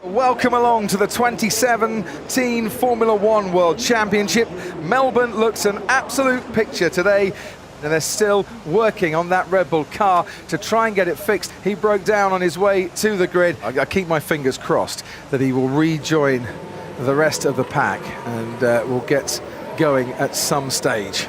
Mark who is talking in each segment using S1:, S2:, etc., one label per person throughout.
S1: Welcome along to the 2017 Formula One World Championship. Melbourne looks an absolute picture today, and they're still working on that Red Bull car to try and get it fixed. He broke down on his way to the grid. I keep my fingers crossed that he will rejoin the rest of the pack and will get going at some stage.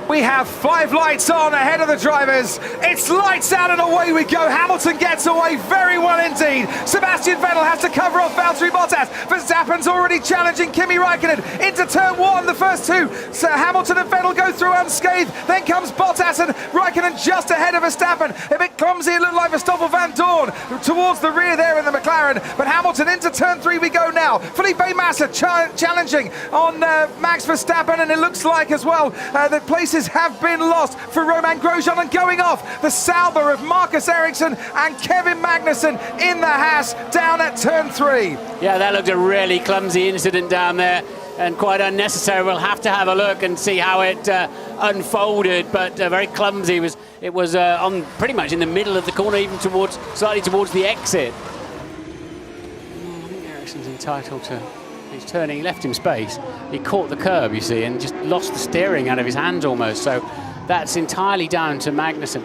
S1: We have 5 lights on ahead of the drivers. It's lights out and away we go. Hamilton gets away very well indeed. Sebastian Vettel has to cover off Valtteri Bottas. Verstappen's already challenging Kimi Raikkonen into turn 1. The first two, so Hamilton and Vettel go through unscathed. Then comes Bottas and Raikkonen just ahead of Verstappen. A bit clumsy, it looked like Verstappen Van Dorn towards the rear there in the McLaren. But Hamilton into turn 3 we go now. Felipe Massa challenging on Max Verstappen, and it looks like as well that places have been lost for Romain Grosjean, and going off the Sauber of Marcus Ericsson and Kevin Magnussen in the Haas down at turn 3.
S2: Yeah, that looked a really clumsy incident down there and quite unnecessary. We'll have to have a look and see how it unfolded, but very clumsy. It was on pretty much in the middle of the corner, even slightly towards the exit. I think Ericsson's entitled to. He's turning, he left him space. He caught the curb, you see, and just lost the steering out of his hands almost. So that's entirely down to Magnussen.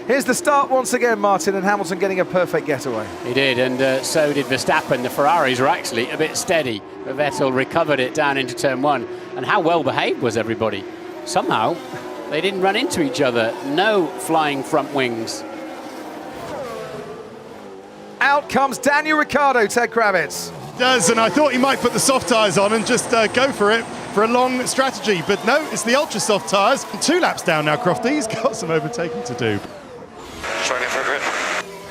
S1: Here's the start once again, Martin, and Hamilton getting a perfect getaway.
S2: He did, and so did Verstappen. The Ferraris were actually a bit steady, but Vettel recovered it down into turn 1. And how well behaved was everybody? Somehow, they didn't run into each other. No flying front wings.
S1: Out comes Daniel Ricciardo, Ted Kravitz.
S3: Does, and I thought he might put the soft tyres on and just go for it for a long strategy, but no, it's the ultra soft tyres. 2 laps down now, Crofty. He's got some overtaking to do.
S4: Trying it for a grip.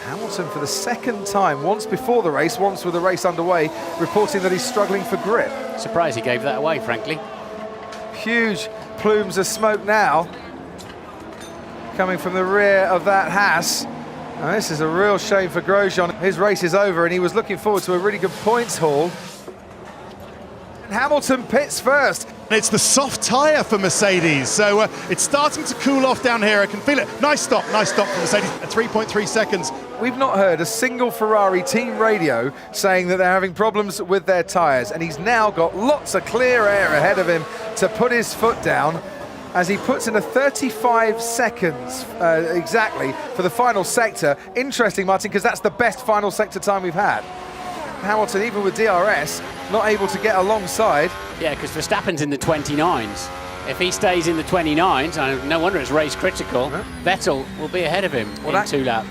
S1: Hamilton for the second time, once before the race, once with the race underway, reporting that he's struggling for grip.
S2: Surprised he gave that away, frankly.
S1: Huge plumes of smoke now coming from the rear of that Haas. Now, this is a real shame for Grosjean. His race is over and he was looking forward to a really good points haul. And Hamilton pits first.
S3: It's the soft tyre for Mercedes, so it's starting to cool off down here. I can feel it. Nice stop for Mercedes at 3.3 seconds.
S1: We've not heard a single Ferrari team radio saying that they're having problems with their tyres, and he's now got lots of clear air ahead of him to put his foot down, as he puts in a 35 seconds exactly for the final sector. Interesting, Martin, because that's the best final sector time we've had. Hamilton, even with DRS, not able to get alongside.
S2: Yeah, because Verstappen's in the 29s. If he stays in the 29s, no wonder it's race critical, Vettel will be ahead of him in 2 laps.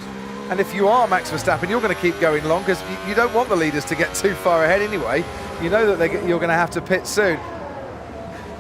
S1: And if you are Max Verstappen, you're going to keep going long, because you don't want the leaders to get too far ahead anyway. You know that you're going to have to pit soon.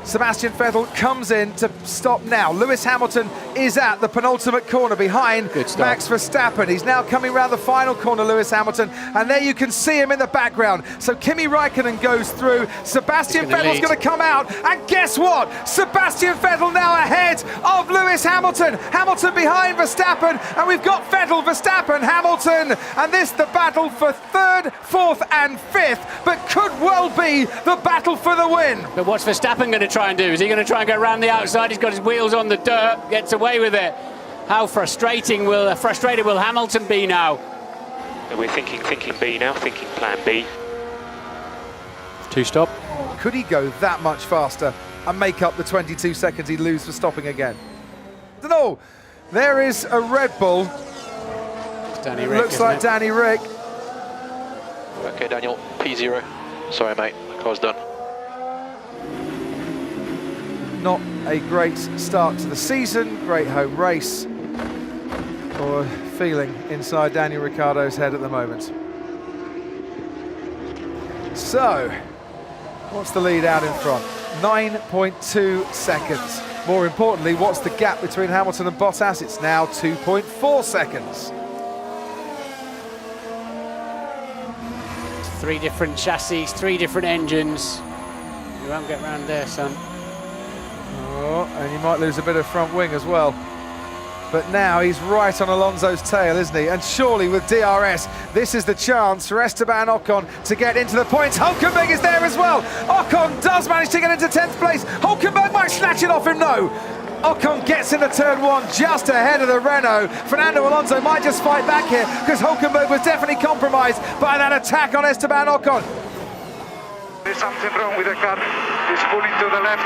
S1: Sebastian Vettel comes in to stop now. Lewis Hamilton is at the penultimate corner behind Max Verstappen. He's now coming around the final corner, Lewis Hamilton, and there you can see him in the background. So Kimi Raikkonen goes through. Sebastian Vettel's going to come out, and guess what? Sebastian Vettel now ahead of Lewis Hamilton. Hamilton behind Verstappen, and we've got Vettel, Verstappen, Hamilton, and this the battle for 3rd, 4th and 5th, but could well be the battle for the win.
S2: But what's Verstappen going to try and do? Is he going to try and go around the outside? He's got his wheels on the dirt, gets away with it. How frustrated will Hamilton be now?
S4: We're thinking B now, thinking plan B.
S2: 2 stop.
S1: Could he go that much faster and make up the 22 seconds he'd lose for stopping again? No, there is a Red Bull.
S2: Danny Rick,
S1: looks like Danny Rick.
S4: Okay, Daniel, P0. Sorry, mate, the car's done.
S1: Not a great start to the season, great home race, or feeling inside Daniel Ricciardo's head at the moment. So, what's the lead out in front? 9.2 seconds. More importantly, what's the gap between Hamilton and Bottas? It's now 2.4 seconds.
S2: 3 different chassis, 3 different engines. You won't get round there, son.
S1: Oh, and you might lose a bit of front wing as well. But now he's right on Alonso's tail, isn't he? And surely with DRS, this is the chance for Esteban Ocon to get into the points. Hulkenberg is there as well. Ocon does manage to get into 10th place. Hulkenberg might snatch it off him, no. Ocon gets into turn one just ahead of the Renault. Fernando Alonso might just fight back here because Hulkenberg was definitely compromised by that attack on Esteban Ocon.
S5: There's something wrong with the car. It's pulling to the left.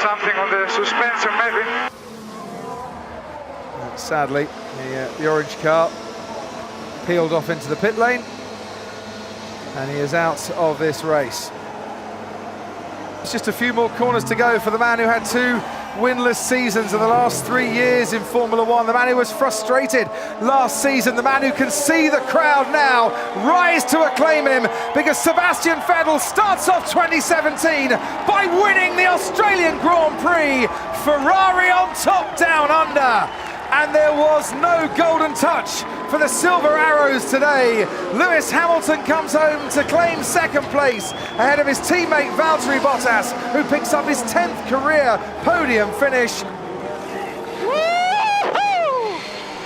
S5: Something on the suspension maybe.
S1: Sadly, the orange car peeled off into the pit lane and he is out of this race. It's just a few more corners to go for the man who had 2 winless seasons in the last 3 years in Formula One. The man who was frustrated last season, the man who can see the crowd now rise to acclaim him, because Sebastian Vettel starts off 2017 by winning the Australian Grand Prix. Ferrari on top, down under. And there was no golden touch for the Silver Arrows today. Lewis Hamilton comes home to claim second place ahead of his teammate Valtteri Bottas, who picks up his 10th career podium finish.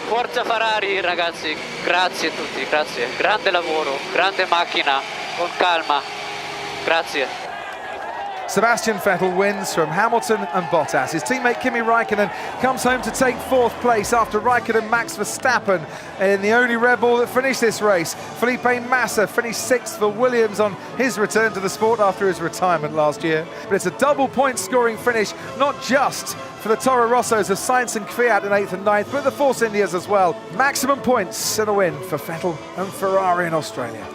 S6: Forza Ferrari ragazzi, grazie a tutti, grazie. Grande lavoro, grande macchina, con calma. Grazie.
S1: Sebastian Vettel wins from Hamilton and Bottas. His teammate Kimi Raikkonen comes home to take 4th place after Raikkonen Max Verstappen in the only Red Bull that finished this race. Felipe Massa finished 6th for Williams on his return to the sport after his retirement last year. But it's a double point scoring finish, not just for the Toro Rossos of Sainz and Kvyat in 8th and 9th, but the Force Indias as well. Maximum points and a win for Vettel and Ferrari in Australia.